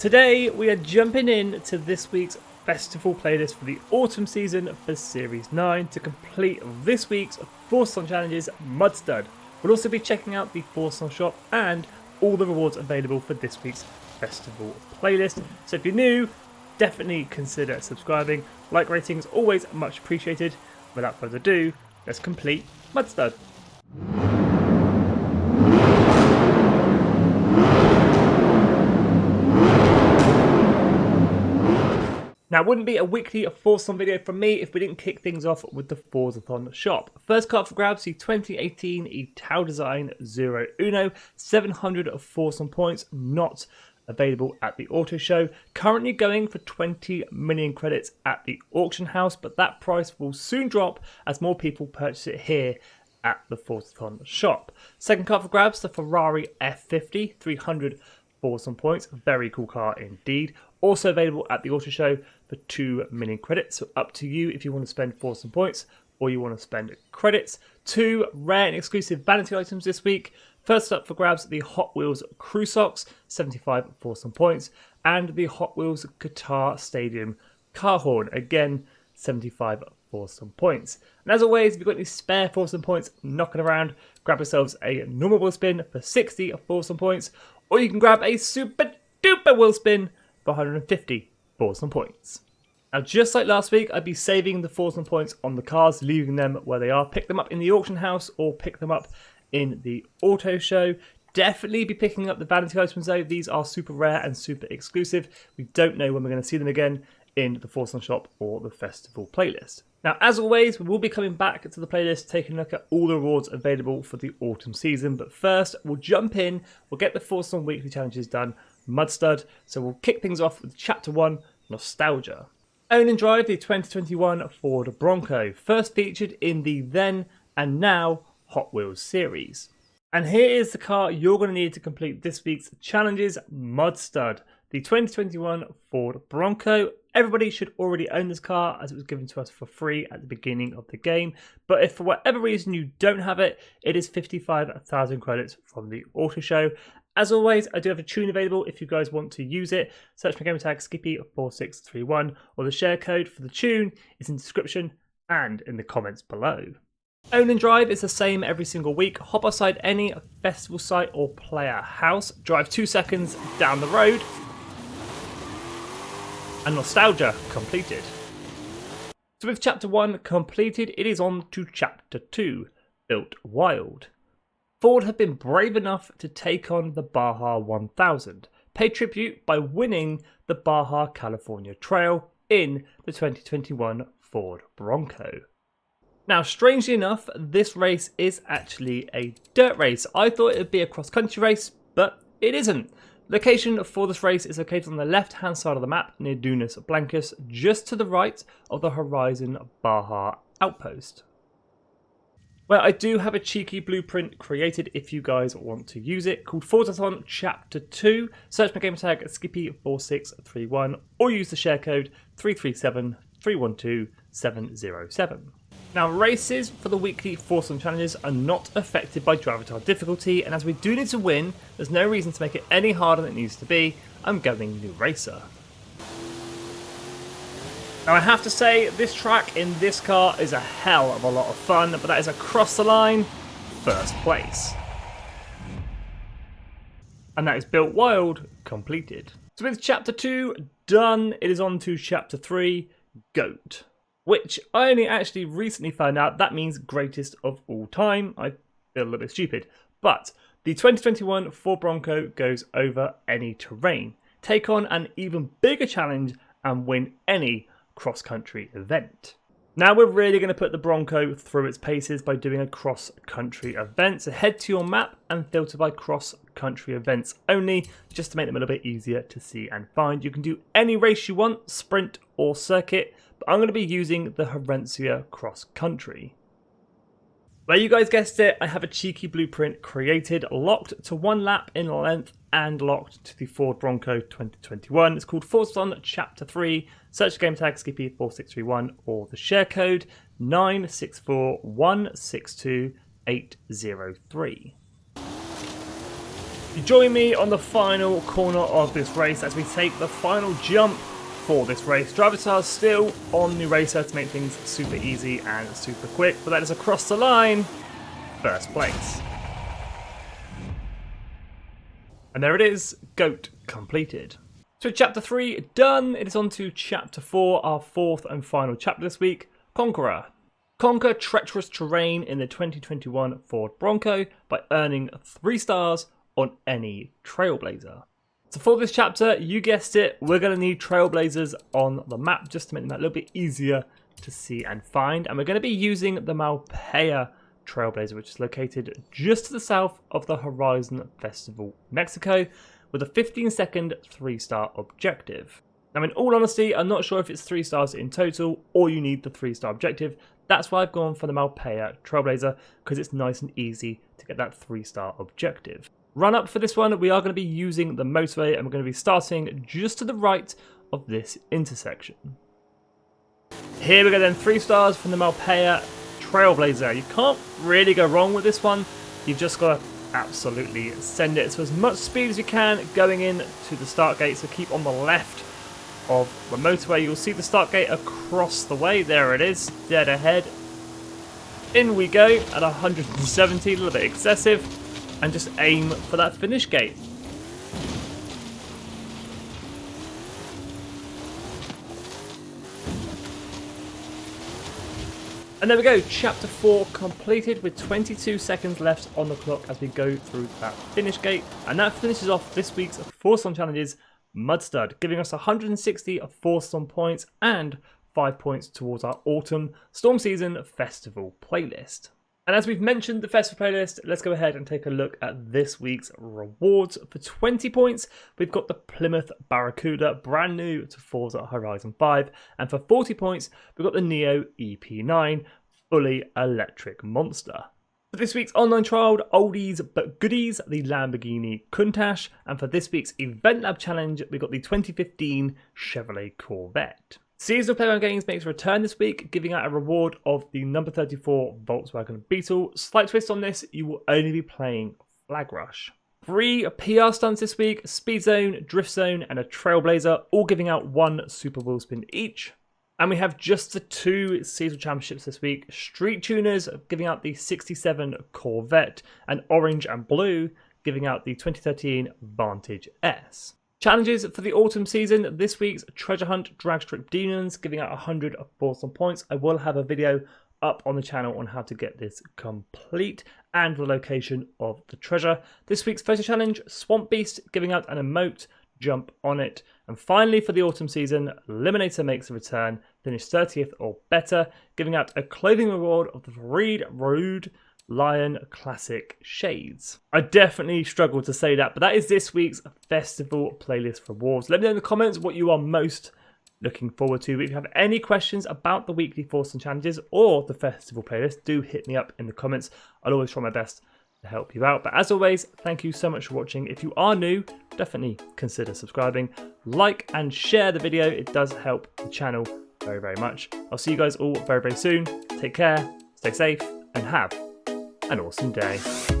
Today we are jumping in to this week's festival playlist for the autumn season for Series 9 to complete this week's Forzathon challenges Mud Stud. We'll also be checking out the Forzathon shop and all the rewards available for this week's festival playlist. So if you're new, definitely consider subscribing. Like ratings always much appreciated. Without further ado, let's complete Mud Stud. Now, it wouldn't be a weekly Forzathon video from me if we didn't kick things off with the Forzathon shop. First card for grabs, the 2018 Ital Design 01, 700 of Forzathon points, not available at the auto show. Currently going for 20 million credits at the auction house, but that price will soon drop as more people purchase it here at the Forzathon shop. Second card for grabs, the Ferrari F50, 300 Forzathon points. Very cool car indeed. Also available at the auto show for 2 million credits. So up to you if you want to spend Forzathon points or you want to spend credits. 2 rare and exclusive vanity items this week. First up for grabs, the Hot Wheels Crew Socks, 75 Forzathon points. And the Hot Wheels Qatar Stadium Car Horn, again 75 Forzathon points. And as always, if you've got any spare Forzathon points knocking around, grab yourselves a normal wheel spin for 60 Forzathon points. Or you can grab a super duper wheel spin for 150 Forzathon points. Now, just like last week, I'd be saving the Forzathon points on the cars, leaving them where they are. Pick them up in the auction house or pick them up in the auto show. Definitely be picking up the vanity items though. These are super rare and super exclusive. We don't know when we're going to see them again in the Forzathon shop or the festival playlist. Now, as always, we will be coming back to the playlist, taking a look at all the rewards available for the autumn season. But first, we'll jump in, we'll get the Forzathon weekly challenges done, Mud Stud. So we'll kick things off with Chapter 1, Nostalgia. Own and drive the 2021 Ford Bronco, first featured in the then and now Hot Wheels series. And here is the car you're going to need to complete this week's challenges, Mud Stud. The 2021 Ford Bronco. Everybody should already own this car as it was given to us for free at the beginning of the game. But if for whatever reason you don't have it, it is 55,000 credits from the auto show. As always, I do have a tune available if you guys want to use it. Search my gamertag Skippy4631 or the share code for the tune is in the description and in the comments below. Own and drive is the same every single week. Hop outside any festival site or player house. Drive 2 seconds down the road. And Nostalgia completed. So with Chapter 1 completed, it is on to Chapter 2, Built Wild. Ford have been brave enough to take on the Baja 1000, pay tribute by winning the Baja California Trail in the 2021 Ford Bronco. Now, strangely enough, this race is actually a dirt race. I thought it would be a cross-country race, but it isn't. Location for this race is located on the left-hand side of the map near Dunas Blancas, just to the right of the Horizon Baja outpost. Well, I do have a cheeky blueprint created if you guys want to use it, called Forzathon Chapter 2. Search my gamertag Skippy4631 or use the share code 337312707. Now, races for the weekly Forzathon challenges are not affected by driver difficulty, and as we do need to win, there's no reason to make it any harder than it needs to be. I'm going New Racer. Now, I have to say, this track in this car is a hell of a lot of fun, but that is across the line, first place. And that is Built Wild completed. So with Chapter 2 done, it is on to Chapter 3, G.O.A.T. Which I only actually recently found out that means greatest of all time. I feel a little bit stupid. But the 2021 Ford Bronco goes over any terrain. Take on an even bigger challenge and win any cross-country event. Now we're really going to put the Bronco through its paces by doing a cross-country event. So head to your map and filter by cross-country events only, just to make them a little bit easier to see and find. You can do any race you want, sprint or circuit, but I'm going to be using the Herencia cross-country. Well, you guys guessed it, I have a cheeky blueprint created, locked to 1 lap in length and locked to the Ford Bronco 2021. It's called Forzathon Chapter 3. Search the gamertag Skippy4631 or the share code 964162803. You join me on the final corner of this race as we take the final jump for this race. Driver stars still on New Racer to make things super easy and super quick, but that is across the line, first place. And there it is, G.O.A.T completed. So chapter 3 done, it is on to chapter 4, our fourth and final chapter this week, Conqueror. Conquer treacherous terrain in the 2021 Ford Bronco by earning 3 stars on any Trailblazer. So for this chapter, you guessed it, we're going to need Trailblazers on the map just to make them a little bit easier to see and find. And we're going to be using the Malpais Trailblazer, which is located just to the south of the Horizon Festival, Mexico, with a 15-second 3-star objective. Now, in all honesty, I'm not sure if it's 3 stars in total or you need the 3-star objective. That's why I've gone for the Malpais Trailblazer, because it's nice and easy to get that 3-star objective. Run up for this one, we are going to be using the motorway and we're going to be starting just to the right of this intersection. Here we go then, 3 stars from the Malpais Trailblazer. You can't really go wrong with this one. You've just got to absolutely send it. So as much speed as you can going in to the start gate. So keep on the left of the motorway. You'll see the start gate across the way. There it is, dead ahead. In we go at 170, a little bit excessive. And just aim for that finish gate. And there we go, chapter 4 completed with 22 seconds left on the clock as we go through that finish gate. And that finishes off this week's Forzathon Challenges Mud Stud, giving us 160 Forzathon points and 5 points towards our Autumn Storm Season Festival playlist. And as we've mentioned the festival playlist, let's go ahead and take a look at this week's rewards. For 20 points, we've got the Plymouth Barracuda, brand new to Forza Horizon 5. And for 40 points, we've got the Neo EP9, fully electric monster. For this week's online trial, oldies but goodies, the Lamborghini Countach. And for this week's Event Lab challenge, we've got the 2015 Chevrolet Corvette. Seasonal Playground Games makes a return this week, giving out a reward of the number 34 Volkswagen Beetle. Slight twist on this, you will only be playing Flag Rush. 3 PR stunts this week, Speed Zone, Drift Zone and a Trailblazer, all giving out 1 Super Wheel Spin each. And we have just the 2 seasonal championships this week, Street Tuners giving out the 67 Corvette and Orange and Blue giving out the 2013 Vantage S. Challenges for the autumn season, this week's Treasure Hunt Drag Strip Demons, giving out 100 Forzathon points. I will have a video up on the channel on how to get this complete and the location of the treasure. This week's photo challenge, Swamp Beast, giving out an emote, jump on it. And finally for the autumn season, Eliminator makes a return, finish 30th or better, giving out a clothing reward of the Reed Rude Lion Classic Shades. I definitely struggle to say that, but that is this week's festival playlist rewards. Let me know in the comments what you are most looking forward to. If you have any questions about the weekly Forzathon challenges or the festival playlist, do hit me up in the comments. I'll always try my best to help you out. But as always, thank you so much for watching. If you are new, definitely consider subscribing. Like and share the video. It does help the channel very, very much. I'll see you guys all very, very soon. Take care, stay safe, and have an awesome day.